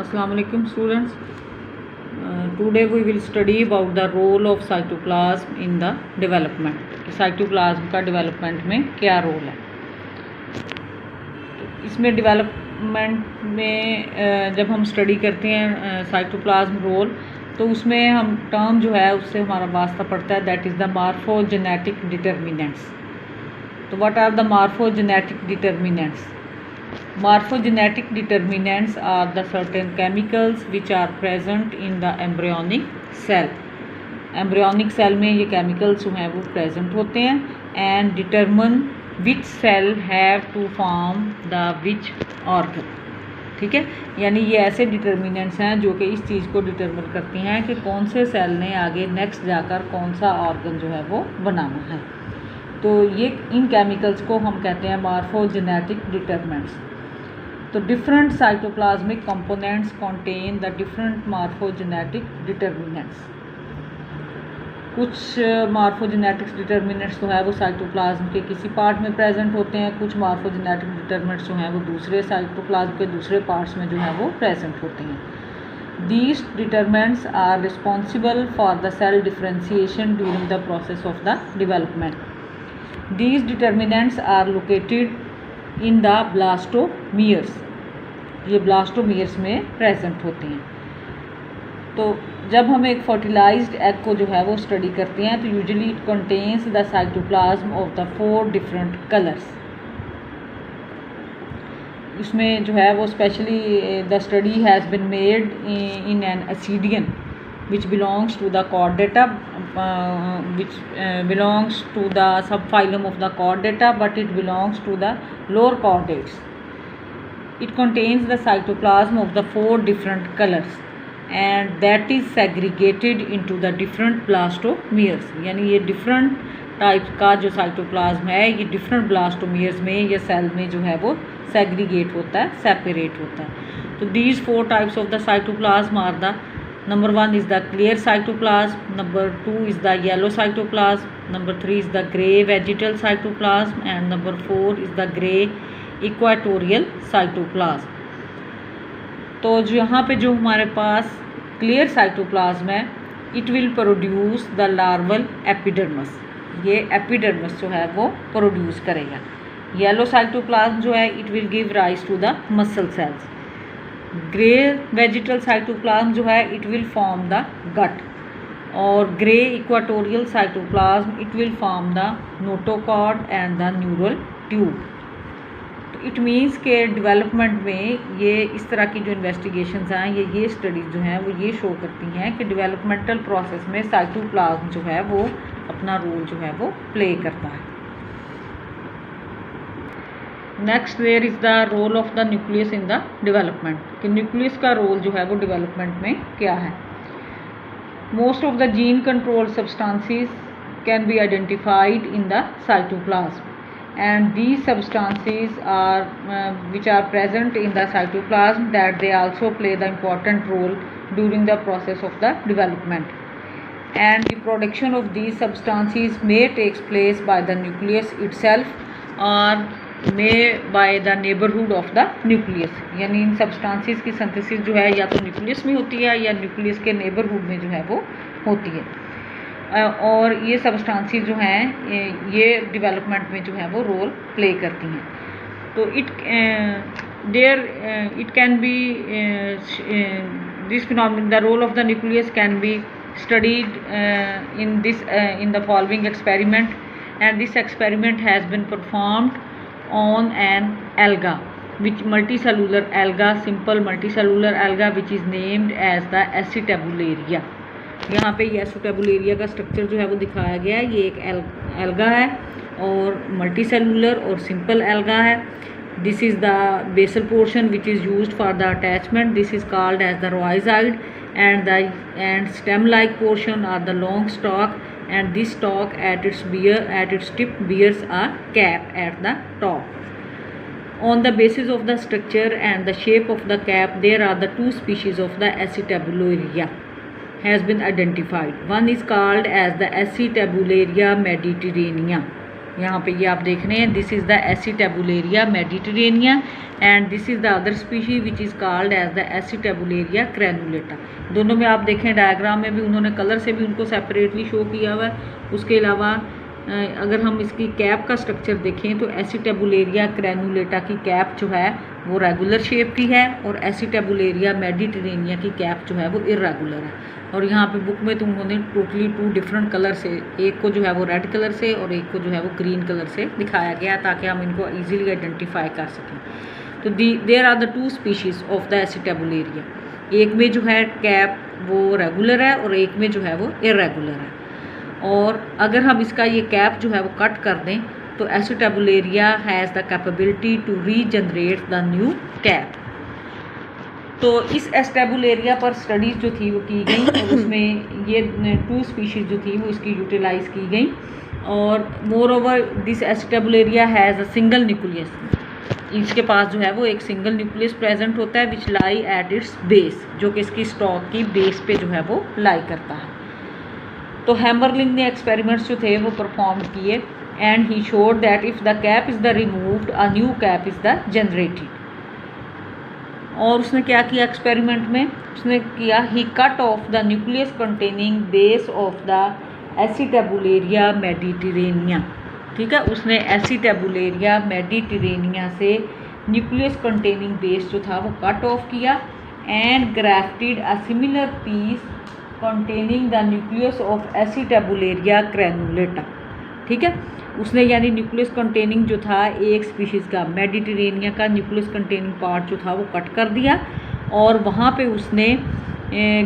Assalamu alaikum students. Today we will study about the role of cytoplasm in the development. कि cytoplasm का development में क्या role है। तो इसमें development में जब हम study करते हैं cytoplasm role, तो उसमें हम term जो है उससे हमारा वास्ता पड़ता है, that is the morphogenetic determinants. तो what are the morphogenetic determinants? Morphogenetic determinants are the certain chemicals which are present in the embryonic cell. Embryonic cell में ये chemicals जो हैं वो present होते हैं and determine which cell have to form the which organ. ठीक है, यानी ये ऐसे determinants हैं जो कि इस चीज़ को determine करती हैं कि कौन से cell ने आगे next जाकर कौन सा organ जो है वो बनाना है। तो ये इन chemicals को हम कहते हैं morphogenetic determinants. तो different cytoplasmic components contain the different morphogenetic determinants. कुछ morphogenetic determinants जो है वो cytoplasm के किसी पार्ट में present होते हैं, कुछ morphogenetic determinants जो हैं वो दूसरे cytoplasm के दूसरे parts में जो है वो present होते हैं. These determinants are responsible for the cell differentiation during the process of the development. These determinants are located in the blastomeres. ये ब्लास्टोमियर्स में प्रेजेंट होते हैं. तो जब हम एक फर्टिलाइज्ड एग को जो है वो स्टडी करते हैं तो usually it contains the cytoplasm of the 4 different colours. इसमें जो है वो specially the study has been made in an ascidian which belongs to the chordata, which belongs to the subphylum of the chordata, but it belongs to the lower chordates. It contains the cytoplasm of the 4 different colors and that is segregated into the different blastomeres. यानी ये different type का जो cytoplasm है ये different blastomeres में या cell में जो है वो सेग्रीगेट होता है, सेपरेट होता है. तो these 4 types of the cytoplasm are the Number 1 is the clear cytoplasm, number 2 is the yellow cytoplasm, number 3 is the grey vegetal cytoplasm and number 4 is the grey equatorial cytoplasm. तो जो यहाँ पे जो हमारे पास clear cytoplasm है it will produce the larval epidermis. ये epidermis जो है वो produce करेगा. Yellow cytoplasm जो है it will give rise to the muscle cells. Grey vegetal cytoplasm जो है it will form the gut और grey equatorial cytoplasm it will form the notochord and the neural tube. तो it means के development में ये इस तरह की जो इन्वेस्टिगेशंस हैं ये स्टडीज़ जो हैं वो ये शो करती हैं कि डेवलपमेंटल प्रोसेस में साइटोप्लाज्म जो है वो अपना रोल जो है वो प्ले करता है. Next there is the role of the nucleus in the development. कि न्यूक्लियस का रोल जो है वो डेवलपमेंट में क्या है. Most of the gene control substances can be identified in the cytoplasm and these substances are which are present in the cytoplasm that they also play the important role during the process of the development and the production of these substances may takes place by the nucleus itself और by the neighbourhood of the nucleus. यानी इन substances की synthesis जो है या तो nucleus में होती है या न्यूक्लियस के नेबरहुड में जो है वो होती है और ये सब्सटेंसेस जो हैं ये डेवलपमेंट में जो है वो रोल प्ले करती हैं. तो it can be this phenomenon the role of the nucleus can be studied in the following experiment and this experiment has been performed on an alga which multicellular alga, simple multicellular alga which is named as the acetabularia. यहाँ पे ये acetabularia का structure जो है वो दिखाया गया है. ये एक alga है और multicellular और simple alga है. This is the basal portion which is used for the attachment. This is called as the rhizoid and stem-like portion are the long stalk and this stalk at its tip bears a cap at the top. On the basis of the structure and the shape of the cap there are the 2 species of the acetabularia has been identified. One is called as the Acetabularia mediterranea. यहाँ पे ये आप देख रहे हैं, this is the Acetabularia mediterranea and this is the other species which is called as the Acetabularia granulata. दोनों में आप देखें डायग्राम में भी उन्होंने कलर से भी उनको सेपरेटली शो किया हुआ है। उसके अलावा अगर हम इसकी कैप का स्ट्रक्चर देखें तो एसिटेबुलेरिया ग्रैनुलेटा की कैप जो है वो रेगुलर शेप की है और एसिटेबुलेरिया मेडिटेरेनिया की कैप जो है वो इर्रेगुलर है। और यहाँ पे बुक में तो उन्होंने टोटली 2 डिफरेंट कलर से, एक को जो है वो रेड कलर से और एक को जो है वो ग्रीन कलर से दिखाया गया ताकि हम इनको ईजिली आइडेंटिफाई कर सकें। तो there are the 2 species of the Acetabularia. एक में जो है कैप वो रेगुलर है और एक में जो है वो इर्रेगुलर है। और अगर हम इसका ये कैप जो है वो कट कर दें तो Acetabularia has the capability to regenerate the new cap. तो इस एसिटेबुलेरिया पर स्टडीज़ जो थी वो की गई और उसमें ये 2 स्पीशीज़ जो थी वो इसकी यूटिलाइज की गई। और moreover this Acetabularia has a single nucleus. इसके पास जो है वो एक सिंगल न्यूक्लियस प्रेजेंट होता है विच लाई एट इट्स बेस, जो कि इसकी स्टॉक की बेस पे जो है वो लाई करता है। तो हैमरलिंग ने एक्सपेरिमेंट्स जो थे वो परफॉर्म किए and he showed that if the cap is the removed a new cap is the generated. और उसने क्या किया एक्सपेरिमेंट में, उसने किया he cut off the nucleus containing base of the Acetabularia mediterranea. ठीक है, उसने एसिटेबुलेरिया मेडिटेरेनिया से न्यूक्लियस कंटेनिंग बेस जो था वो कट ऑफ किया and grafted a similar piece containing the nucleus of Acetabularia granulata. ठीक है, उसने यानी न्यूक्लियस कंटेनिंग जो था एक स्पीशीज़ का मेडिटेरेनिया का न्यूक्लियस कंटेनिंग पार्ट जो था वो कट कर दिया और वहाँ पे उसने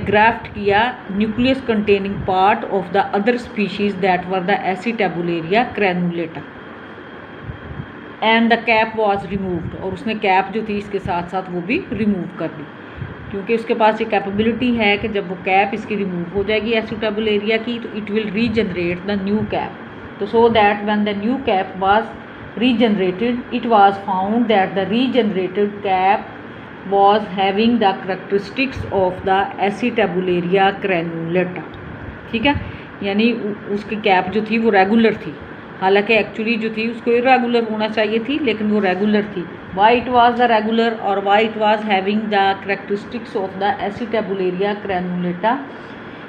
ग्राफ्ट किया nucleus containing part of the other species that were the Acetabularia granulata and the cap was removed. और उसने कैप जो थी इसके साथ साथ वो भी रिमूव कर दी, क्योंकि उसके पास ये कैपेबिलिटी है कि जब वो कैप इसकी रिमूव हो जाएगी एसिटेबुलेरिया की तो it will regenerate the new cap. तो so that when the new cap was regenerated it was found that the regenerated cap was having the characteristics of the Acetabularia granulata. ठीक है, यानी उसकी cap जो थी वो रेगुलर थी, हालांकि एक्चुअली जो थी उसको इरेगुलर होना चाहिए थी लेकिन वो रेगुलर थी। Why it was the regular और why it was having the characteristics of the Acetabularia granulata,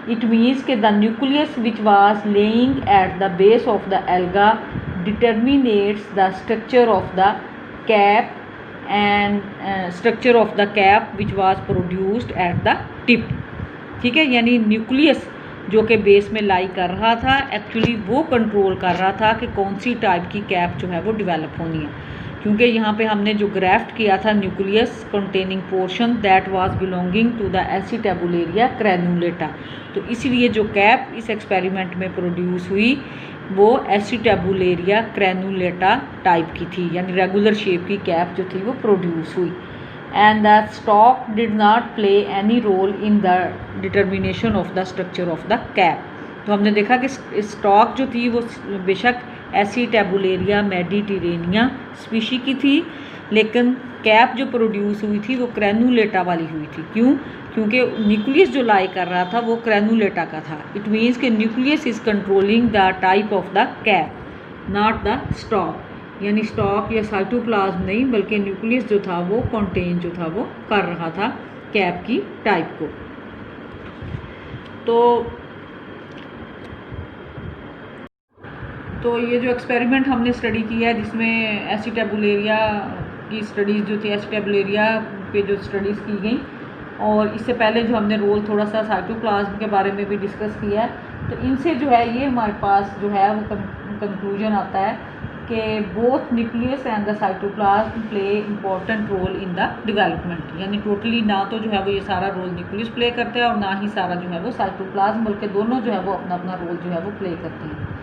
it means के the nucleus which was laying at the base of the alga determinates the structure of the cap and structure of the cap which was produced at the tip. ठीक है, यानी nucleus जो कि base में लाई कर रहा था एक्चुअली वो कंट्रोल कर रहा था कि कौन सी टाइप की कैप जो है वो डेवलप होनी है, क्योंकि यहाँ पे हमने जो ग्राफ्ट किया था nucleus containing portion that was belonging to the Acetabularia granulata, तो इसीलिए जो कैप इस एक्सपेरिमेंट में प्रोड्यूस हुई वो एसिटेबुलेरिया ग्रैनुलेटा टाइप की थी, यानी रेगुलर शेप की कैप जो थी वो प्रोड्यूस हुई। and that stalk did not play any role in the determination of the structure of the cap। तो हमने देखा कि स्टॉक जो थी वो बेशक एसिटेबुलेरिया मेडिटेरेनिया स्पीशी की थी लेकिन कैप जो प्रोड्यूस हुई थी वो ग्रैनुलेटा वाली हुई थी। क्यों? क्योंकि न्यूक्लियस जो लाई कर रहा था वो ग्रैनुलेटा का था। इट मीन्स कि nucleus is controlling the type of the cap not the stock, यानी स्टॉक या साइटोप्लाज्म नहीं बल्कि न्यूक्लियस जो था वो कंटेन जो था वो कर रहा था कैप की टाइप को। तो ये जो एक्सपेरिमेंट हमने स्टडी किया है जिसमें एसिटेबुलेरिया की स्टडीज़ जो थी एसिटेबुलेरिया पे जो स्टडीज़ की गई और इससे पहले जो हमने रोल थोड़ा सा साइटोप्लाज्म के बारे में भी डिस्कस किया है, तो इनसे जो है ये हमारे पास जो है वो कंक्लूजन आता है कि both nucleus and the cytoplasm play important role in the development, यानी टोटली ना तो जो है वो ये सारा रोल न्यूक्लियस प्ले करते हैं और ना ही सारा जो है वो साइटोप्लाज्म, बल्कि दोनों जो है वो अपना अपना रोल जो है वो प्ले करते हैं।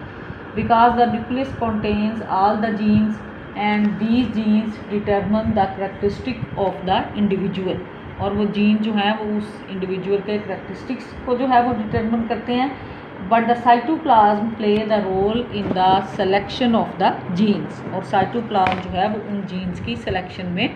Because the nucleus contains all the genes and these genes determine the characteristic of the individual, और वो जीन जो हैं वो उस इंडिविजुअल के कैरेक्टरिस्टिक्स को जो है वो डिटर्मिन करते हैं। But the cytoplasm play the role in the selection of the genes, और साइटोप्लाज्म जो है वो उन जीन्स की सिलेक्शन में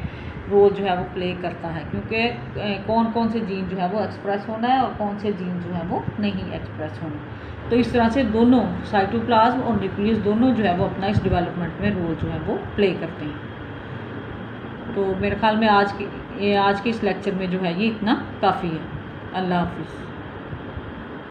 रोल जो है वो प्ले करता है, क्योंकि कौन कौन से जीन जो है वो एक्सप्रेस होना है और कौन से जीन जो है वो नहीं एक्सप्रेस होना। तो इस तरह से दोनों साइटोप्लाज्म और न्यूक्लियस दोनों जो है वो अपना इस डेवलपमेंट में रोल जो है वो प्ले करते हैं। तो मेरे ख्याल में आज के इस लेक्चर में जो है ये इतना काफ़ी है। अल्लाह हाफिज़।